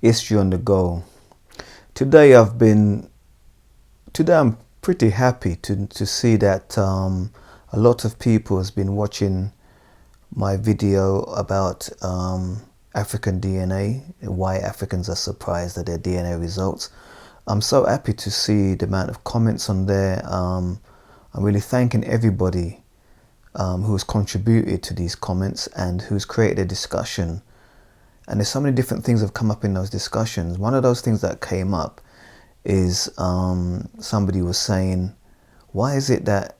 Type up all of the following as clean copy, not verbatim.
History on the go. Today I'm pretty happy to see that a lot of people has been watching my video about African DNA, why Africans are surprised at their DNA results. I'm so happy to see the amount of comments on there. I'm really thanking everybody who's contributed to these comments and who's created a discussion. And there's so many different things that have come up in those discussions. One of those things that came up is somebody was saying, why is it that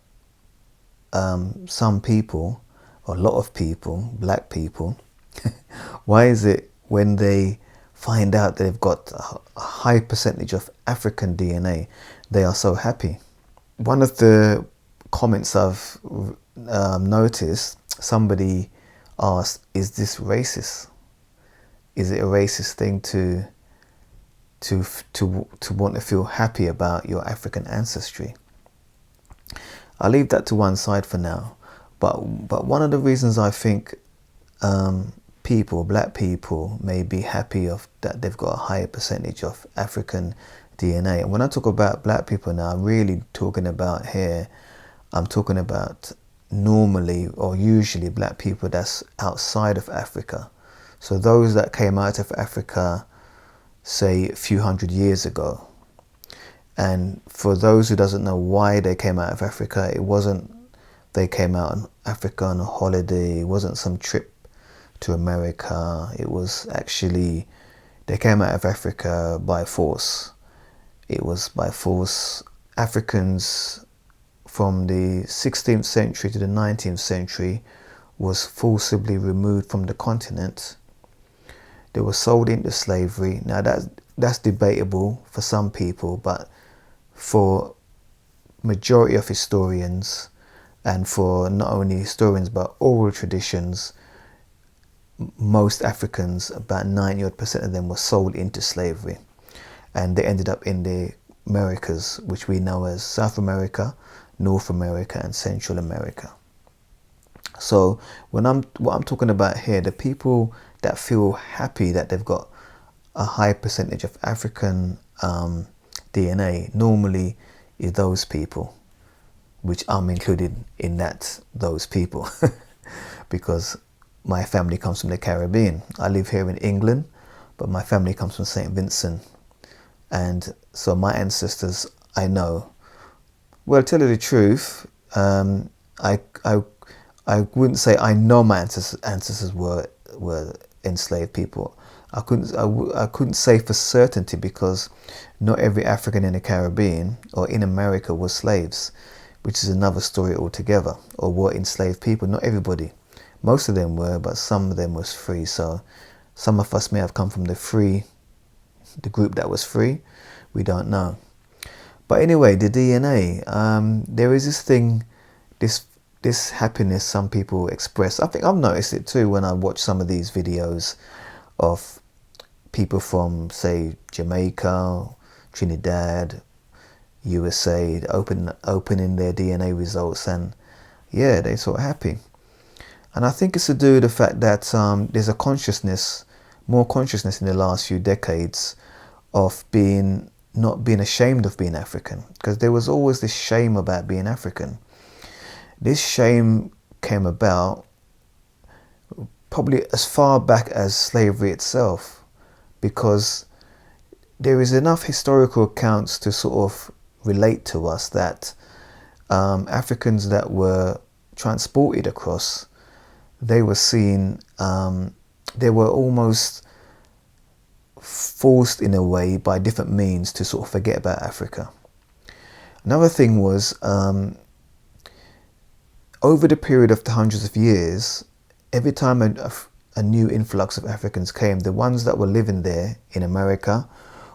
some people, or a lot of people, black people, why is it when they find out they've got a high percentage of African DNA, they are so happy? One of the comments I've noticed, somebody asked, is this racist? Is it a racist thing to want to feel happy about your African ancestry? I'll leave that to one side for now. But one of the reasons I think black people may be happy of that they've got a higher percentage of African DNA. And when I talk about black people now, I'm really talking about here, I'm talking about normally or usually black people that's outside of Africa. So those that came out of Africa, say a few hundred years ago. And for those who doesn't know why they came out of Africa, it wasn't they came out of Africa on a holiday, it wasn't some trip to America, it was actually, they came out of Africa by force. It was by force. Africans from the 16th century to the 19th century was forcibly removed from the continent. They were sold into slavery. Now that's debatable for some people, but for majority of historians, and for not only historians but oral traditions, most Africans, about 90% of them, were sold into slavery, and they ended up in the Americas, which we know as South America, North America, and Central America. So what I'm talking about here, the people that feel happy that they've got a high percentage of African DNA, normally is those people, which I'm included in those people, because my family comes from the Caribbean. I live here in England, but my family comes from St. Vincent, and so my ancestors, I know. Well, to tell you the truth, I wouldn't say I know my ancestors were enslaved people. I couldn't say for certainty, because not every African in the Caribbean or in America was slaves, which is another story altogether, or were enslaved people. Not everybody. Most of them were, but some of them was free. So some of us may have come from the group that was free. We don't know. But anyway, the DNA, there is this thing, this happiness some people express. I think I've noticed it too when I watch some of these videos of people from, say, Jamaica, Trinidad, USA, opening their DNA results, and yeah, they're sort of happy. And I think it's to do with the fact that there's a more consciousness in the last few decades of not being ashamed of being African, because there was always this shame about being African. This shame came about probably as far back as slavery itself, because there is enough historical accounts to sort of relate to us that Africans that were transported across, they were seen, they were almost forced in a way by different means to sort of forget about Africa. Another thing was, over the period of the hundreds of years, every time a new influx of Africans came, the ones that were living there in America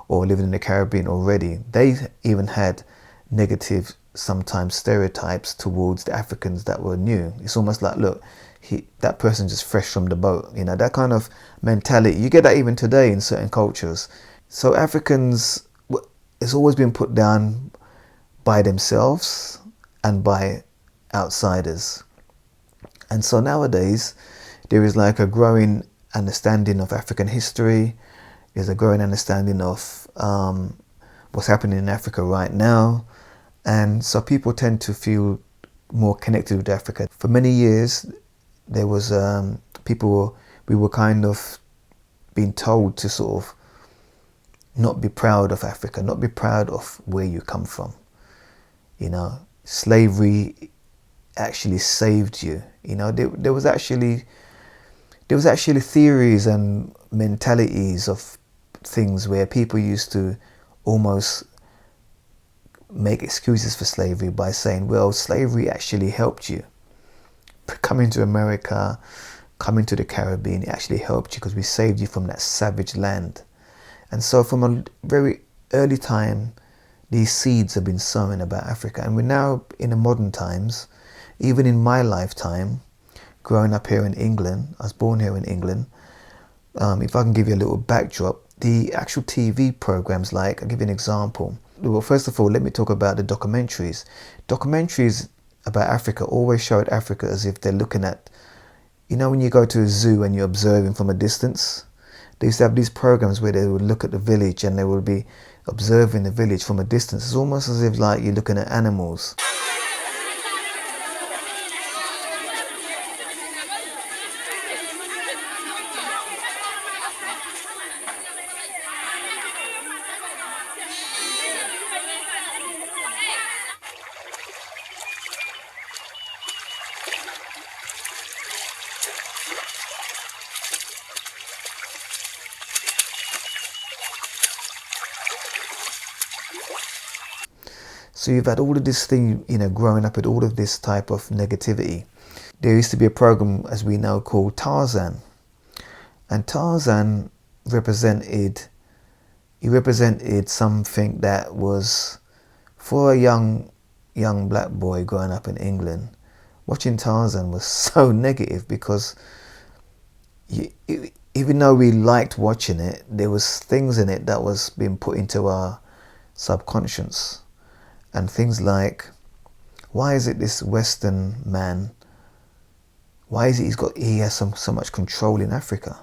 or living in the Caribbean already, they even had negative, sometimes stereotypes towards the Africans that were new. It's almost like, look, that person's just fresh from the boat. You know, that kind of mentality. You get that even today in certain cultures. So Africans, it's always been put down by themselves and by outsiders. And so nowadays, there is like a growing understanding of African history. There's a growing understanding of what's happening in Africa right now. And so people tend to feel more connected with Africa. For many years, there was we were kind of being told to sort of not be proud of Africa, not be proud of where you come from. You know, slavery actually saved you. You know, there was actually theories and mentalities of things where people used to almost make excuses for slavery by saying, well, slavery actually helped you. Coming to America, coming to the Caribbean, it actually helped you because we saved you from that savage land. And so from a very early time, these seeds have been sown about Africa. And we're now in the modern times, even in my lifetime, growing up here in England, I was born here in England. If I can give you a little backdrop, the actual TV programs, like, I'll give you an example. Well, first of all, let me talk about the documentaries. Documentaries about Africa always showed Africa as if they're looking at, you know, when you go to a zoo and you're observing from a distance, they used to have these programs where they would look at the village and they would be observing the village from a distance. It's almost as if like you're looking at animals. So you've had all of this thing, you know, growing up with all of this type of negativity. There used to be a program, as we know, called Tarzan. And Tarzan represented something that was, for a young black boy growing up in England, watching Tarzan was so negative because even though we liked watching it, there was things in it that was being put into our subconscious. And things like, why is it this Western man, why is it he has so much control in Africa?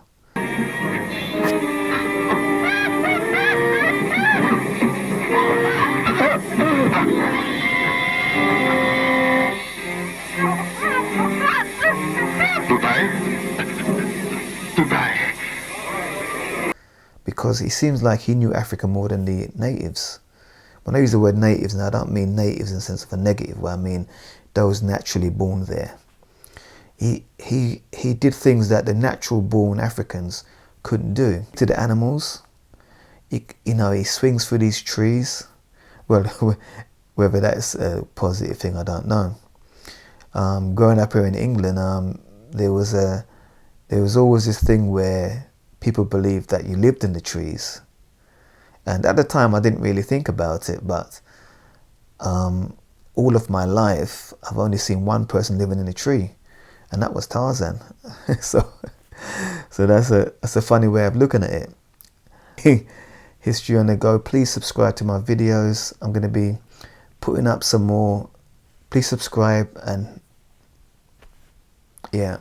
Because it seems like he knew Africa more than the natives. When I use the word natives, and I don't mean natives in the sense of a negative way, I mean those naturally born there. He did things that the natural born Africans couldn't do. To the animals, he swings through these trees. Well, whether that's a positive thing, I don't know. Growing up here in England, there was always this thing where people believed that you lived in the trees. And at the time, I didn't really think about it, but all of my life, I've only seen one person living in a tree, and that was Tarzan. so that's a funny way of looking at it. History on the go. Please subscribe to my videos. I'm going to be putting up some more. Please subscribe, and yeah.